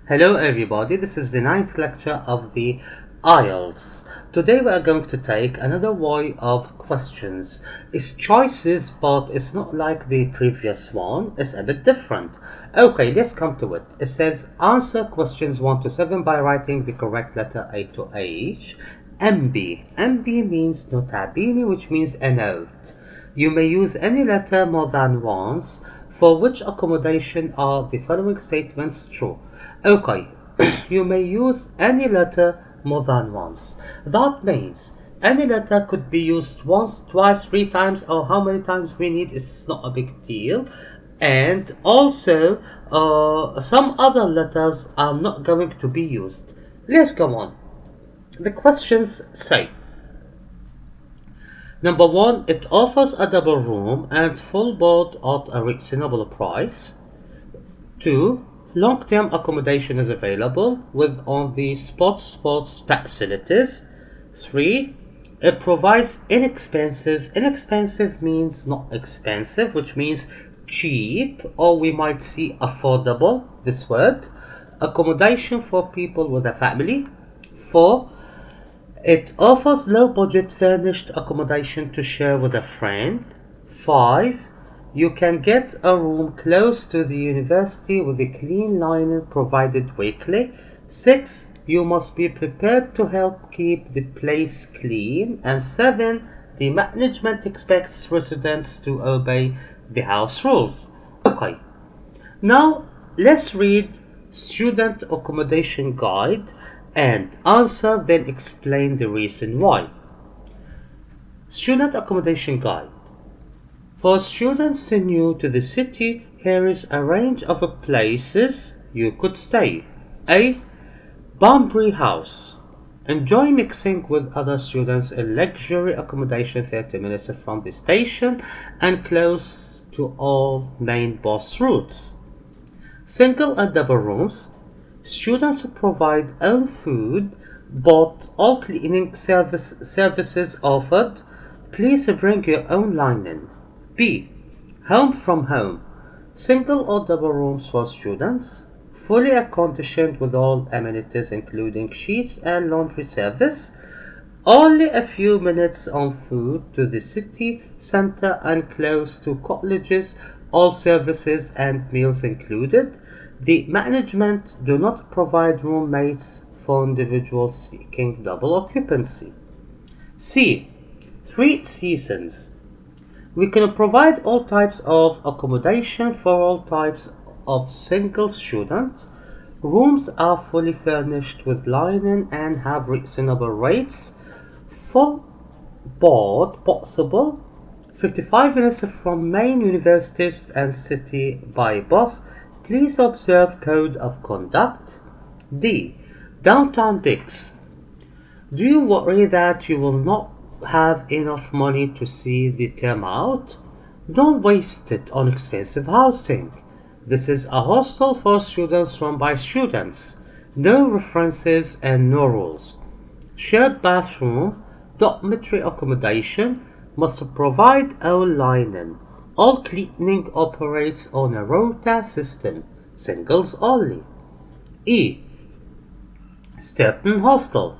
Hello everybody, this is the ninth lecture of the IELTS. Today we are going to take another way of questions. It's choices, but it's not like the previous one, it's a bit different. Okay, let's come to it. It says answer questions 1 to 7 by writing the correct letter A to H. MB. MB means notabene, which means a note. You may use any letter more than once. For which accommodation are the following statements true? Okay, you may use any letter more than once. That means any letter could be used once, twice, 3 times, or how many times we need. It's not a big deal. And also, some other letters are not going to be used. Let's go on. The questions say, Number 1, it offers a double room and full board at a reasonable price. 2, long-term accommodation is available with on-the-spot sports facilities. 3, it provides inexpensive. Inexpensive means not expensive, which means cheap, or we might see affordable, this word. Accommodation for people with a family. 4, it offers low-budget furnished accommodation to share with a friend. 5, you can get a room close to the university with a clean linen provided weekly. 6, you must be prepared to help keep the place clean. And 7, the management expects residents to obey the house rules. Okay, now let's read Student Accommodation Guide and answer, then explain the reason why. Student Accommodation Guide. For students new to the city, here is a range of places you could stay. A. Banbury House. Enjoy mixing with other students in luxury accommodation 30 minutes from the station and close to all main bus routes. Single and double rooms. Students provide own food, but all cleaning services offered. Please bring your own linen. B. Home from home. Single or double rooms for students. Fully air-conditioned with all amenities including sheets and laundry service. Only a few minutes on foot to the city center and close to colleges. All services and meals included. The management do not provide roommates for individuals seeking double occupancy. C. 3 seasons. We can provide all types of accommodation for all types of single student. Rooms are fully furnished with linen and have reasonable rates. Full board possible. 55 minutes from main universities and city by bus. Please observe code of conduct. D. Downtown digs. Do you worry that you will not have enough money to see the term out? Don't waste it on expensive housing. This is a hostel for students run by students. No references and no rules. Shared bathroom, dormitory accommodation, must provide own linen. All cleaning operates on a rota system, singles only. E. Stilton Hostel.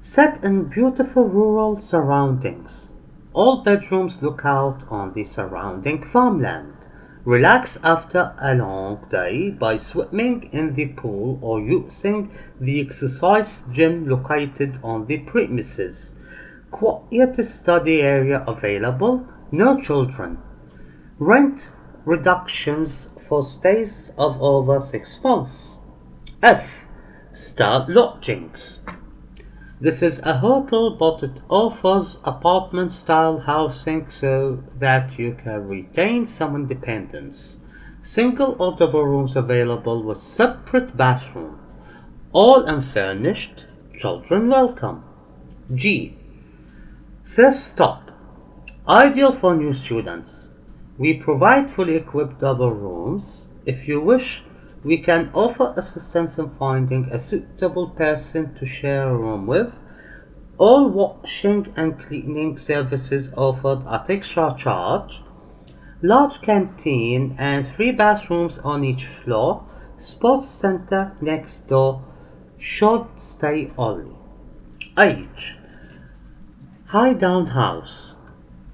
Set in beautiful rural surroundings. All bedrooms look out on the surrounding farmland. Relax after a long day by swimming in the pool or using the exercise gym located on the premises. Quiet study area available. No children. Rent reductions for stays of over 6 months. F. Star Lodgings. This is a hotel, but it offers apartment-style housing so that you can retain some independence. Single or double rooms available with separate bathroom. All unfurnished. Children welcome. G. First stop. Ideal for new students. We provide fully equipped double rooms. If you wish, we can offer assistance in finding a suitable person to share a room with. All washing and cleaning services offered at extra charge. Large canteen and 3 bathrooms on each floor. Sports center next door, short stay only. Age. Haidar House.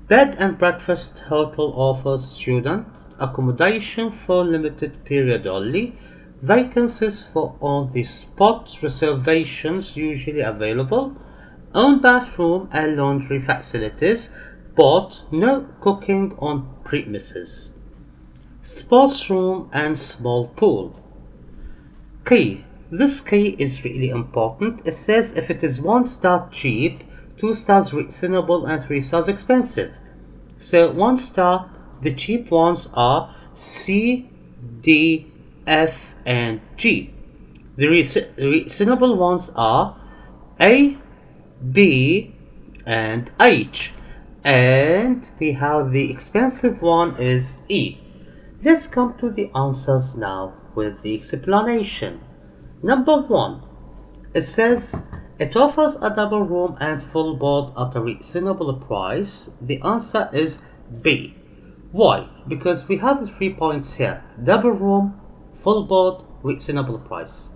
Bed and breakfast hotel offers student accommodation for limited period only. Vacancies for on-the-spot reservations usually available. Own bathroom and laundry facilities, but no cooking on premises. Sports room and small pool. Key. This key is really important. It says if it is 1 star cheap, 2 stars reasonable, and 3 stars expensive. So 1 star, the cheap ones are C, D, F, and G. The reasonable ones are A, B, and H. And we have the expensive one is E. Let's come to the answers now with the explanation. Number 1. It says it offers a double room and full board at a reasonable price. The answer is B. Why? Because we have the 3 points here. Double room, full board, reasonable price.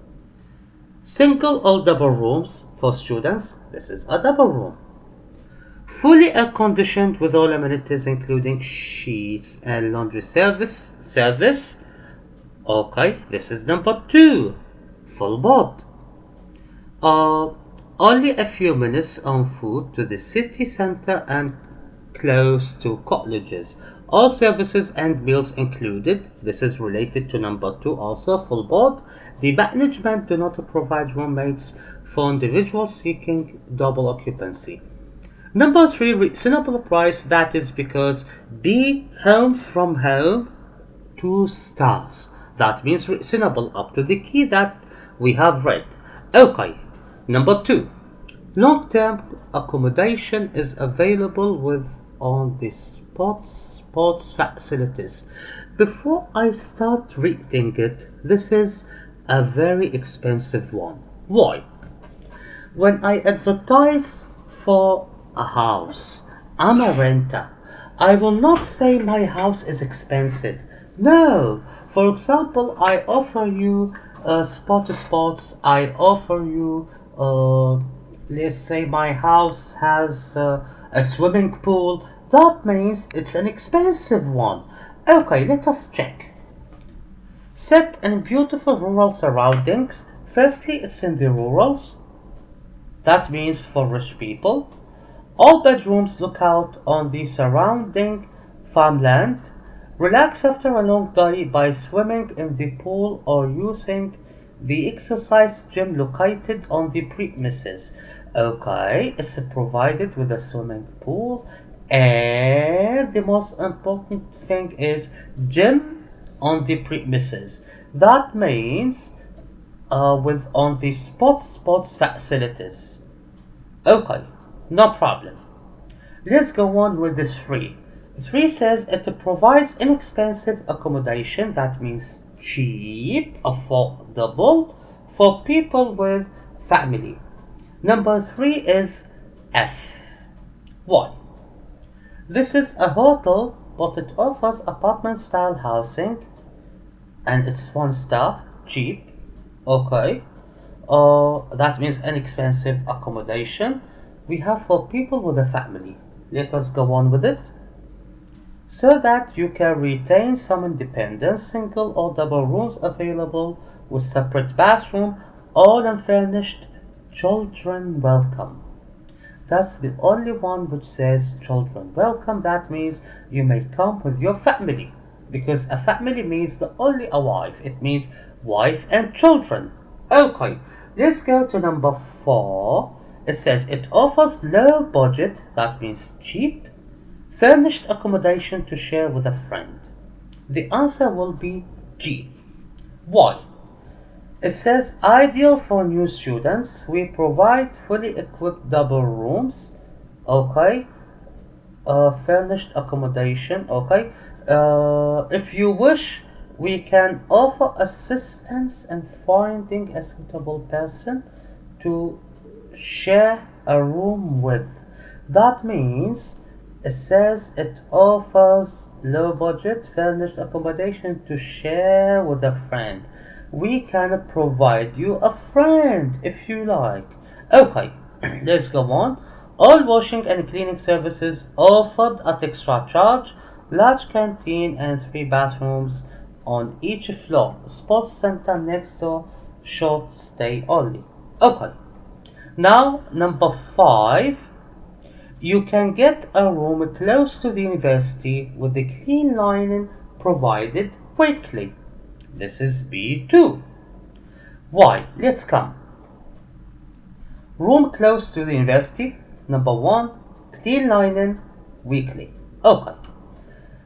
Single or double rooms for students. This is a double room. Fully air conditioned with all amenities including sheets and laundry service. Okay, this is number 2. Full board. Only a few minutes on foot to the city center and close to colleges. All services and meals included. This is related to number 2 also, full board. The management do not provide roommates for individuals seeking double occupancy. Number 3, reasonable price. That is because B, home from home, 2 stars. That means reasonable up to the key that we have read. Okay, number 2. Long-term accommodation is available with on the sports facilities. Before I start reading it, this is a very expensive one. Why? When I advertise for a house, I'm a renter. I will not say my house is expensive. No. For example, I offer you sports. I offer you, let's say my house has a swimming pool. That means it's an expensive one. Okay, let us check. Set in beautiful rural surroundings. Firstly, it's in the rurals. That means for rich people. All bedrooms look out on the surrounding farmland. Relax after a long day by swimming in the pool or using the exercise gym located on the premises. Okay, it's provided with a swimming pool, and the most important thing is gym on the premises. That means with on the sports facilities. Okay, no problem. Let's go on with the 3. 3 says it provides inexpensive accommodation. That means cheap, affordable for people with family. Number 3 is F. Why? This is a hotel, but it offers apartment style housing and it's 1 star, cheap. Okay. That means inexpensive accommodation. We have for people with a family. Let us go on with it. So that you can retain some independence, single or double rooms available with separate bathroom, all unfurnished, children welcome. That's the only one which says children welcome. That means you may come with your family, because a family means not only a wife, it means wife and children. Okay, let's go to number 4. It says it offers low budget, that means cheap, furnished accommodation to share with a friend. The answer will be G. Why? It says ideal for new students. We provide fully equipped double rooms. Okay. Furnished accommodation. Okay. If you wish, we can offer assistance in finding a suitable person to share a room with. That means it says it offers low budget furnished accommodation to share with a friend. We can provide you a friend if you like. Okay, let's go on. All washing and cleaning services offered at extra charge. Large canteen and 3 bathrooms on each floor. Sports center next door. Short stay only. Okay. Now, number 5. You can get a room close to the university with the clean linen provided quickly. This is B2. Why? Let's come. Room close to the university. Number 1. Clean linen weekly. Okay.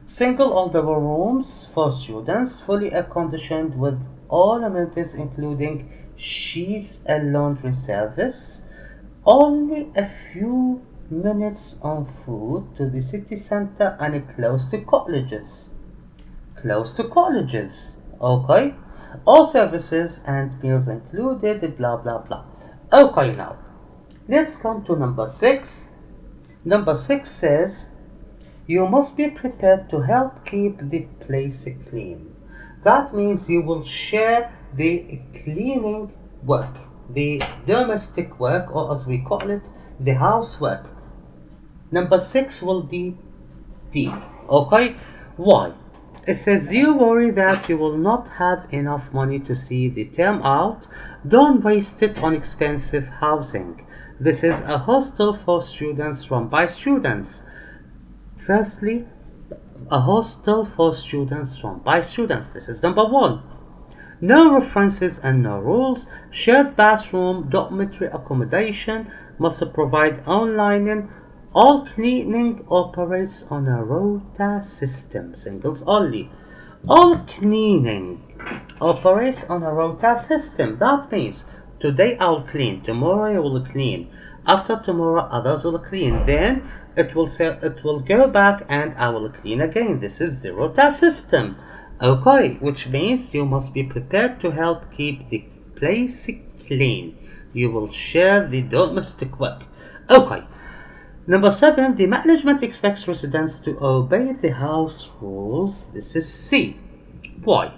Single or double rooms for students, fully air conditioned with all amenities including sheets and laundry service. Only a few minutes on foot to the city center and close to colleges. Close to colleges. Okay? All services and meals included, blah blah blah. Okay, now let's come to number 6. Number 6 says you must be prepared to help keep the place clean. That means you will share the cleaning work, the domestic work, or as we call it, the housework. Number 6 will be D. Okay? Why? It says you worry that you will not have enough money to see the term out. Don't waste it on expensive housing. This is a hostel for students run by students. Firstly, a hostel for students run by students. This is number 1. No references and no rules. Shared bathroom, dormitory accommodation, must provide online. All cleaning operates on a rota system. Singles only. All cleaning operates on a rota system. That means today I'll clean, tomorrow I will clean, after tomorrow others will clean. Then it will go back and I will clean again. This is the rota system. Okay, which means you must be prepared to help keep the place clean. You will share the domestic work. Okay. Number 7, the management expects residents to obey the house rules. This is C. Why?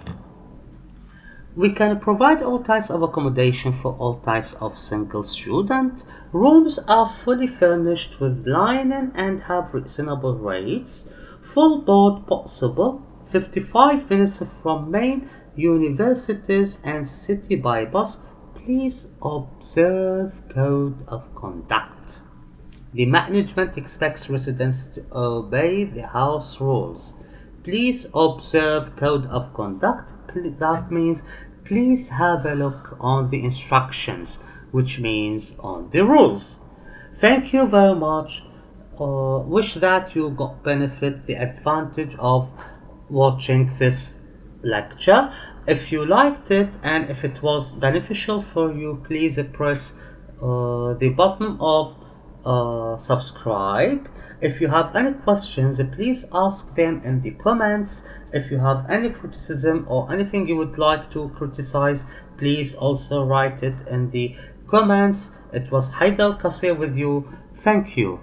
We can provide all types of accommodation for all types of single student. Rooms are fully furnished with linen and have reasonable rates. Full board possible. 55 minutes from main universities and city by bus. Please observe code of conduct. The management expects residents to obey the house rules. Please observe code of conduct. That means please have a look on the instructions, which means on the rules. Thank you very much. Wish that you got benefit, the advantage of watching this lecture. If you liked it and if it was beneficial for you, please press the button of subscribe. If you have any questions, please ask them in the comments. If you have any criticism or anything you would like to criticize, please also write it in the comments. It was Haidar ALcasseer with you. Thank you.